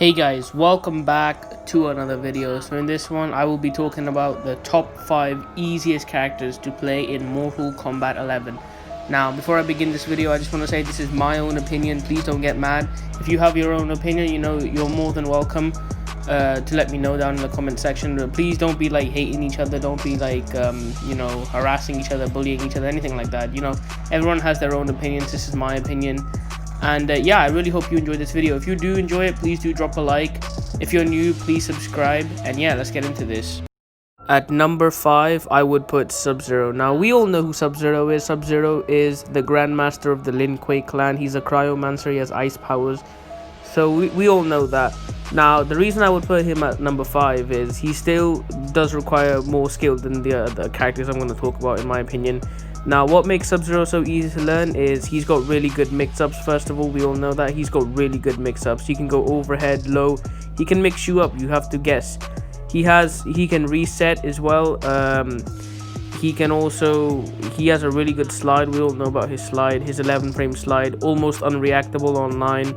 Hey guys, welcome back to another video. So in this one I will be talking about the top 5 easiest characters to play in Mortal Kombat 11. Now before I begin this video, I just want to say this is my own opinion. Please don't get mad. If you have your own opinion, you're more than welcome to let me know down in the comment section. But please don't be like hating each other, don't be like harassing each other, bullying each other, anything like that. Everyone has their own opinions. This is my opinion. And yeah, I really hope you enjoyed this video. If you do enjoy it, please do drop a like. If you're new, please subscribe. And yeah, let's get into this. At number 5, I would put SubZero. Now, we all know who SubZero is. SubZero is the Grandmaster of the Lin Kuei clan. He's a cryomancer. He has ice powers. So we all know that. Now, the reason I would put him at number 5 is he still does require more skill than the other characters I'm going to talk about, in my opinion. Now, what makes SubZero so easy to learn is he's got really good mix-ups. First of all, we all know that he's got really good mix-ups. He can go overhead, low. He can mix you up. You have to guess. He can reset as well. He has a really good slide. We all know about his slide. His 11-frame slide, almost unreactable online.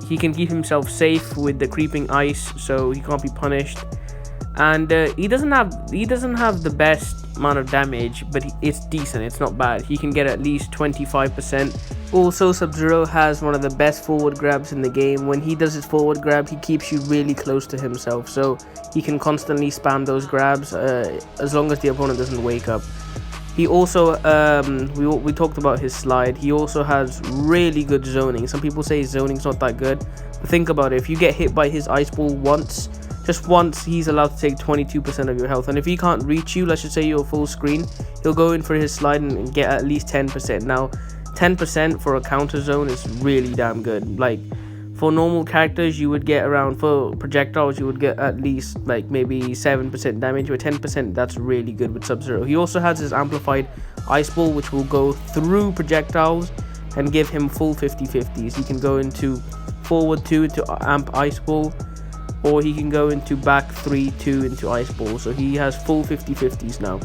He can keep himself safe with the creeping ice, so he can't be punished. And he doesn't have the best amount of damage, but it's decent. It's not bad. He can get at least 25%. Also, SubZero has one of the best forward grabs in the game. When he does his forward grab, he keeps you really close to himself, so he can constantly spam those grabs as long as the opponent doesn't wake up. He also we talked about his slide. He also has really good zoning. Some people say zoning's not that good, but think about it. If you get hit by his ice ball just once, he's allowed to take 22% of your health. And if he can't reach you, let's just say you're full screen, he'll go in for his slide and get at least 10%. Now, 10% for a counter zone is really damn good. Like, for normal characters, you would get around, for projectiles, you would get at least like maybe 7% damage, or 10%. That's really good with SubZero. He also has his amplified ice ball, which will go through projectiles and give him full 50-50s. He can go into forward 2 into amp ice ball, or he can go into back 3-2 into ice ball. So he has full 50-50s now.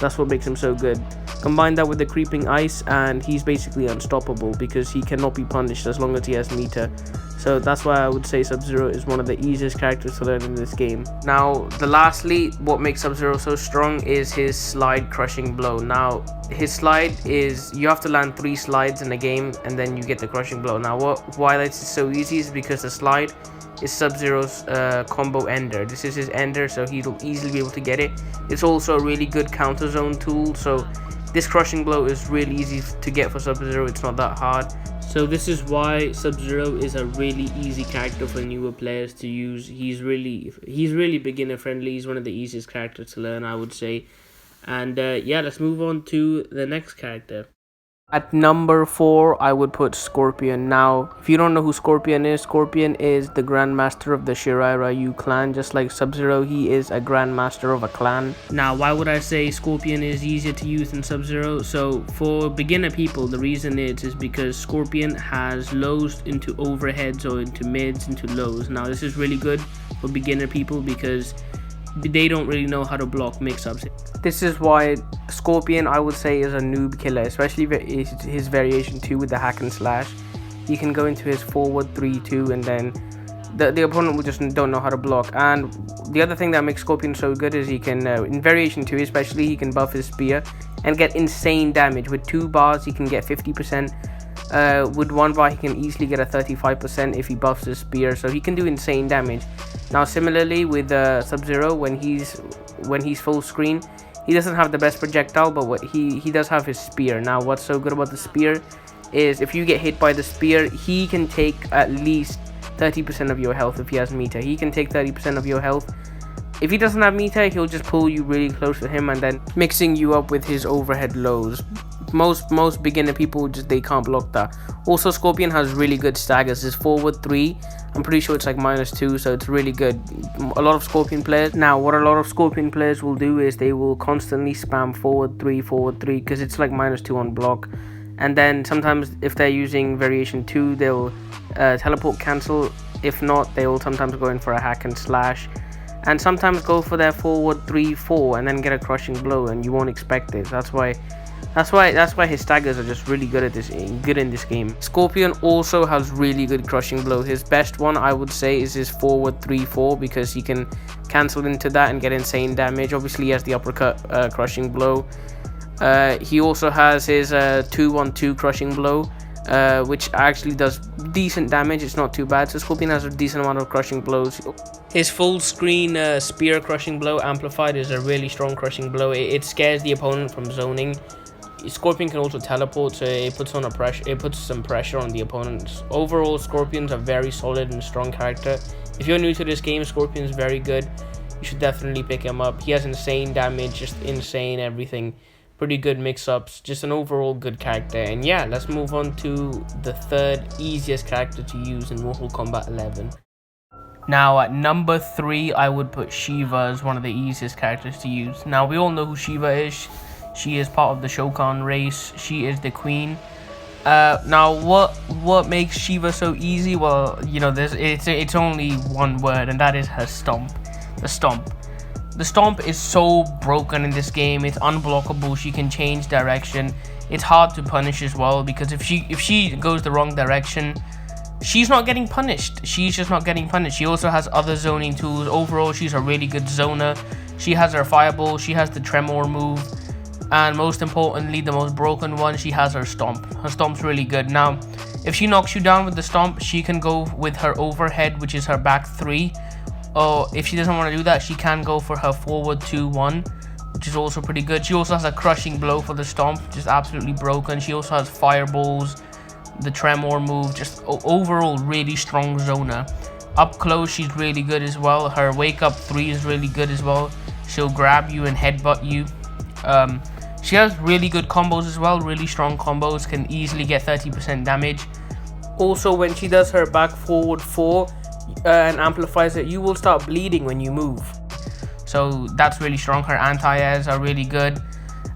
That's what makes him so good. Combine that with the creeping ice and he's basically unstoppable, because he cannot be punished as long as he has meter. So that's why I would say SubZero is one of the easiest characters to learn in this game. Now, lastly, what makes SubZero so strong is his slide crushing blow. Now, his slide is, you have to land 3 slides in a game and then you get the crushing blow. Now, why that's so easy is because the slide is SubZero's combo ender. This is his ender, so he'll easily be able to get it. It's also a really good counter zone tool, so this crushing blow is really easy to get for SubZero. It's not that hard. So this is why SubZero is a really easy character for newer players to use. He's really beginner friendly. He's one of the easiest characters to learn, I would say. And yeah, let's move on to the next character. At number 4, I would put Scorpion. Now, if you don't know who Scorpion is the Grandmaster of the Shirai Ryu clan. Just like SubZero, he is a Grandmaster of a clan. Now, why would I say Scorpion is easier to use than SubZero? So, for beginner people, the reason is because Scorpion has lows into overheads, or into mids, into lows. Now, this is really good for beginner people because they don't really know how to block mix-ups. This is why Scorpion, I would say, is a noob killer, especially his variation 2 with the hack and slash. He can go into his forward 3-2 and then the opponent will just don't know how to block. And the other thing that makes Scorpion so good is he can, in variation 2 especially, he can buff his spear and get insane damage. With 2 bars, he can get 50%. With 1 bar, he can easily get a 35% if he buffs his spear, so he can do insane damage. Now, similarly with SubZero, when he's full screen, he doesn't have the best projectile, but he does have his spear. Now, what's so good about the spear is if you get hit by the spear, he can take at least 30% of your health if he has meter. He can take 30% of your health. If he doesn't have meter, he'll just pull you really close to him and then mixing you up with his overhead lows. Most beginner people, they can't block that. Also, Scorpion has really good staggers. His forward 3, I'm pretty sure it's like -2, so it's really good. A lot of Scorpion players, what a lot of Scorpion players will do is they will constantly spam forward 3, because it's like -2 on block. And then sometimes if they're using variation 2, they'll teleport cancel. If not, they will sometimes go in for a hack and slash, and sometimes go for their forward 3-4 and then get a crushing blow, and you won't expect it. That's why That's why his staggers are just really good in this game. Scorpion also has really good crushing blow. His best one, I would say, is his forward 3-4, because he can cancel into that and get insane damage. Obviously he has the uppercut crushing blow. He also has his 2-1-2 crushing blow, which actually does decent damage. It's not too bad. So Scorpion has a decent amount of crushing blows. His full screen spear crushing blow amplified is a really strong crushing blow. It scares the opponent from zoning. Scorpion can also teleport, so it puts some pressure on the opponents. Overall, Scorpion's a very solid and strong character. If you're new to this game, Scorpion's very good. You should definitely pick him up. He has insane damage, just insane everything. Pretty good mix-ups, just an overall good character. And yeah, let's move on to the third easiest character to use in Mortal Kombat 11. Now at number 3, I would put Shiva as one of the easiest characters to use. Now we all know who Shiva is. She is part of the Shokan race. She is the queen. Now what makes Shiva so easy? Well, you know, it's only one word, and that is her stomp. The stomp. The stomp is so broken in this game. It's unblockable. She can change direction. It's hard to punish as well, because if she goes the wrong direction, she's not getting punished. She's just not getting punished. She also has other zoning tools. Overall, she's a really good zoner. She has her fireball. She has the tremor move. And most importantly, the most broken one, she has her stomp. Her stomp's really good. Now, if she knocks you down with the stomp, she can go with her overhead, which is her back 3. Or if she doesn't want to do that, she can go for her forward 2-1, which is also pretty good. She also has a crushing blow for the stomp, just absolutely broken. She also has fireballs, the tremor move, just overall really strong zoner. Up close, she's really good as well. Her wake up 3 is really good as well. She'll grab you and headbutt you. She has really good combos as well, really strong combos, can easily get 30% damage. Also, when she does her back forward 4 and amplifies it, you will start bleeding when you move. So that's really strong. Her anti-airs are really good.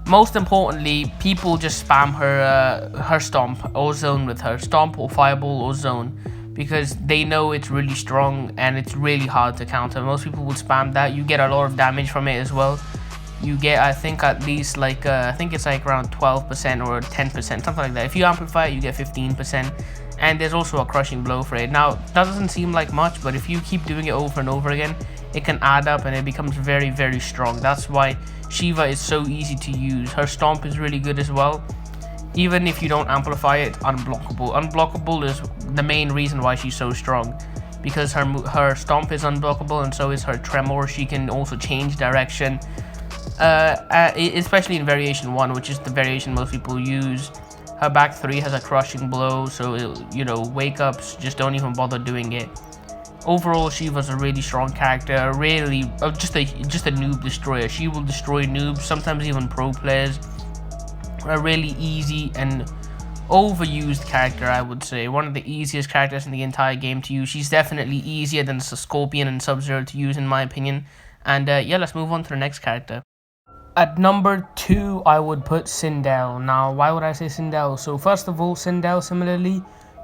Most importantly, people just spam her stomp or zone with her. Stomp or fireball or zone, because they know it's really strong and it's really hard to counter. Most people would spam that. You get a lot of damage from it as well. You get, I think, at least like I think it's like around 12% or 10%, something like that. If you amplify it, you get 15%. And there's also a crushing blow for it. Now, that doesn't seem like much, but if you keep doing it over and over again, it can add up and it becomes very, very strong. That's why Shiva is so easy to use. Her stomp is really good as well. Even if you don't amplify it, unblockable. Unblockable is the main reason why she's so strong, because her stomp is unblockable, and so is her tremor. She can also change direction, especially in variation 1, which is the variation most people use. Her back 3 has a crushing blow, so you know, wake ups, just don't even bother doing it. Overall, Shiva's a really strong character, really just a noob destroyer. She will destroy noobs, sometimes even pro players. A really easy and overused character, I would say. One of the easiest characters in the entire game to use. She's definitely easier than Scorpion and SubZero to use, in my opinion. And yeah, let's move on to the next character. At number 2, I would put Sindel. Now, why would I say Sindel? So first of all, Sindel, similarly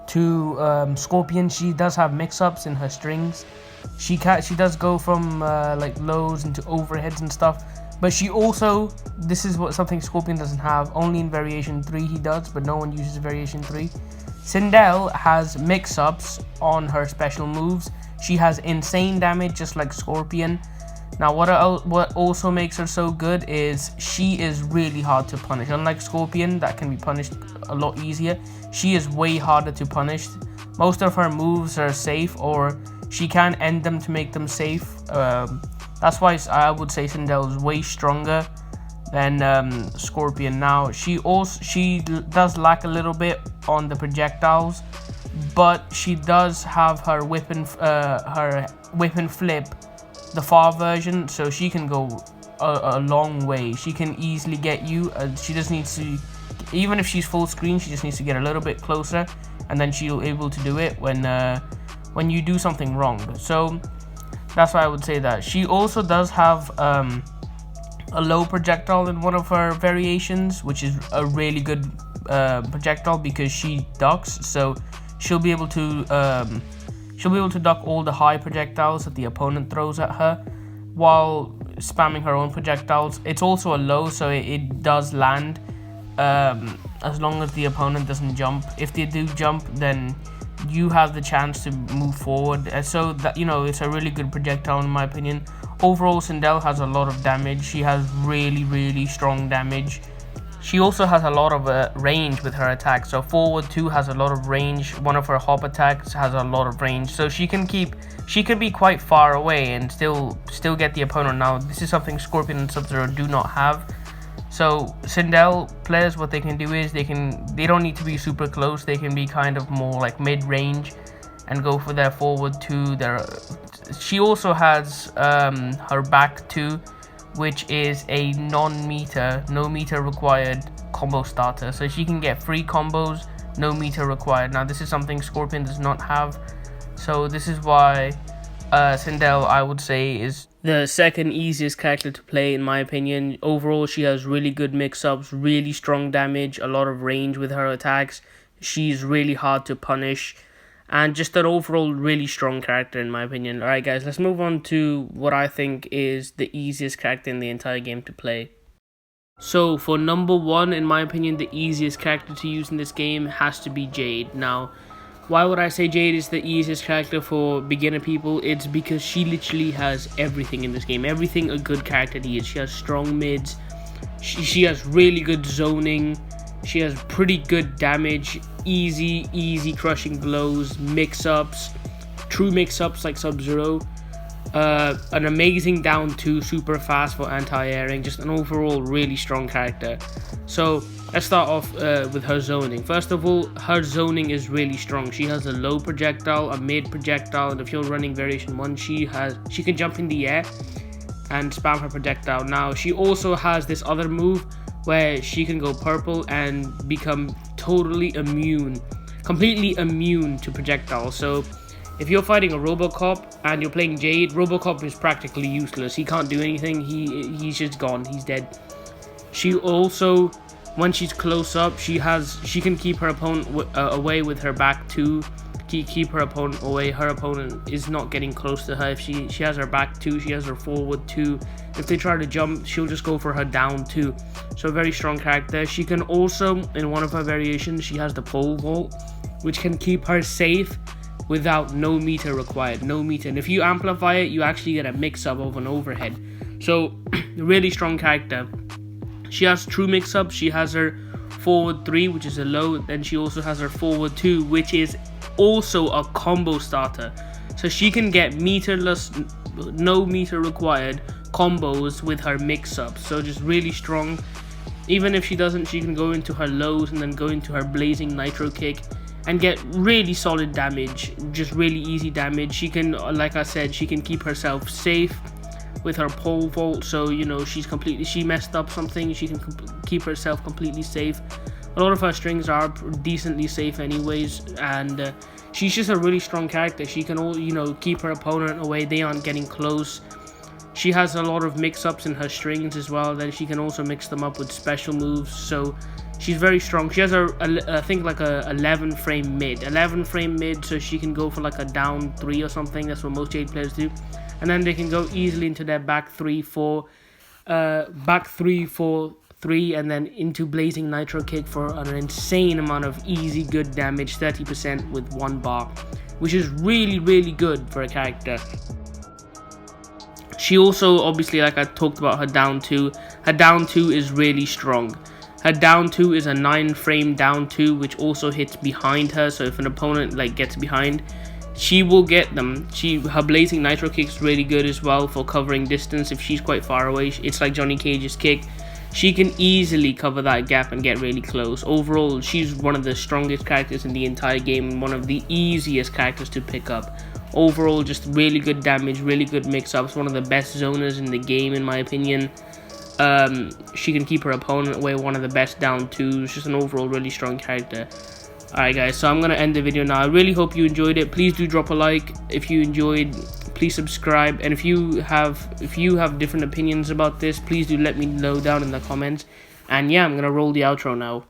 to Scorpion, she does have mix-ups in her strings. She does go from like lows into overheads and stuff. But she also, this is something Scorpion doesn't have. Only in variation 3 he does, but no one uses variation 3. Sindel has mix-ups on her special moves. She has insane damage, just like Scorpion. Now, what also makes her so good is she is really hard to punish. Unlike Scorpion, that can be punished a lot easier, she is way harder to punish. Most of her moves are safe, or she can end them to make them safe. That's why I would say Sindel is way stronger than Scorpion. Now, she does lack a little bit on the projectiles, but she does have her whip and flip, the far version, so she can go a long way. She can easily get you. She just needs to, even if she's full screen, she just needs to get a little bit closer, and then she'll be able to do it when you do something wrong. So that's why I would say that. She also does have a low projectile in one of her variations, which is a really good projectile because she ducks. So she'll be able to duck all the high projectiles that the opponent throws at her while spamming her own projectiles. It's also a low, so it does land, as long as the opponent doesn't jump. If they do jump, then you have the chance to move forward. So that, you know, it's a really good projectile in my opinion. Overall, Sindel has a lot of damage. She has really strong damage. She also has a lot of range with her attacks. So forward 2 has a lot of range. One of her hop attacks has a lot of range. So she can be quite far away and still get the opponent. Now this is something Scorpion and SubZero do not have. So Sindel players, what they can do is they don't need to be super close. They can be kind of more like mid-range and go for their forward 2. She also has her back 2, which is a no meter required combo starter. So she can get free combos, no meter required. Now this is something Scorpion does not have. So this is why Sindel, I would say, is the second easiest character to play in my opinion. Overall, she has really good mix-ups, really strong damage, a lot of range with her attacks. She's really hard to punish, and just an overall really strong character in my opinion. Alright guys, let's move on to what I think is the easiest character in the entire game to play. So for number 1, in my opinion, the easiest character to use in this game has to be Jade. Now, why would I say Jade is the easiest character for beginner people? It's because she literally has everything in this game. Everything a good character needs. She has strong mids. She has really good zoning. She has pretty good damage. Easy crushing blows. Mix-ups. True mix-ups like SubZero. An amazing down 2, super fast for anti-airing. Just an overall really strong character. So let's start off with her zoning. First of all, her zoning is really strong. She has a low projectile, a mid projectile, and if you're running variation 1, she can jump in the air and spam her projectile. Now she also has this other move where she can go purple and become completely immune to projectiles. So if you're fighting a Robocop and you're playing Jade, Robocop is practically useless. He can't do anything. He's just gone. He's dead. She also, when she's close up, she can keep her opponent away with her back 2. Keep her opponent away. Her opponent is not getting close to her. If she has her back 2, she has her forward 2. If they try to jump, she'll just go for her down 2. So a very strong character. She can also, in one of her variations, she has the pole vault, which can keep her safe without no meter required. No meter. And if you amplify it, you actually get a mix-up of an overhead. So really strong character. She has true mix-up. She has her forward 3, which is a low. Then she also has her forward 2, which is also a combo starter. So she can get meterless, no meter required combos with her mix-up. So just really strong. Even if she doesn't, she can go into her lows and then go into her blazing nitro kick and get really solid damage. Just really easy damage. She can, like I said, she can keep herself safe with her pole vault. So, you know, she messed up something, she can keep herself completely safe. A lot of her strings are decently safe anyways, and she's just a really strong character. She can keep her opponent away. They aren't getting close. She has a lot of mix-ups in her strings as well. Then she can also mix them up with special moves. So she's very strong. She has I think like a 11 frame mid, so she can go for like a down 3 or something. That's what most Jade players do. And then they can go easily into their back 3-4, 3, and then into blazing nitro kick for an insane amount of easy good damage, 30% with 1 bar, which is really good for a character. She also, obviously, like I talked about, her down 2. Her down 2 is really strong. Her down 2 is a 9 frame down 2, which also hits behind her. So if an opponent gets behind, she will get them. Her blazing nitro kick is really good as well for covering distance. If she's quite far away, it's like Johnny Cage's kick. She can easily cover that gap and get really close. Overall, she's one of the strongest characters in the entire game and one of the easiest characters to pick up. Overall, just really good damage, really good mix-ups. One of the best zoners in the game, in my opinion. She can keep her opponent away. One of the best down 2s. Just an overall really strong character. Alright guys, so I'm going to end the video now. I really hope you enjoyed it. Please do drop a like if you enjoyed. Please subscribe. And if you have different opinions about this, please do let me know down in the comments. And yeah, I'm going to roll the outro now.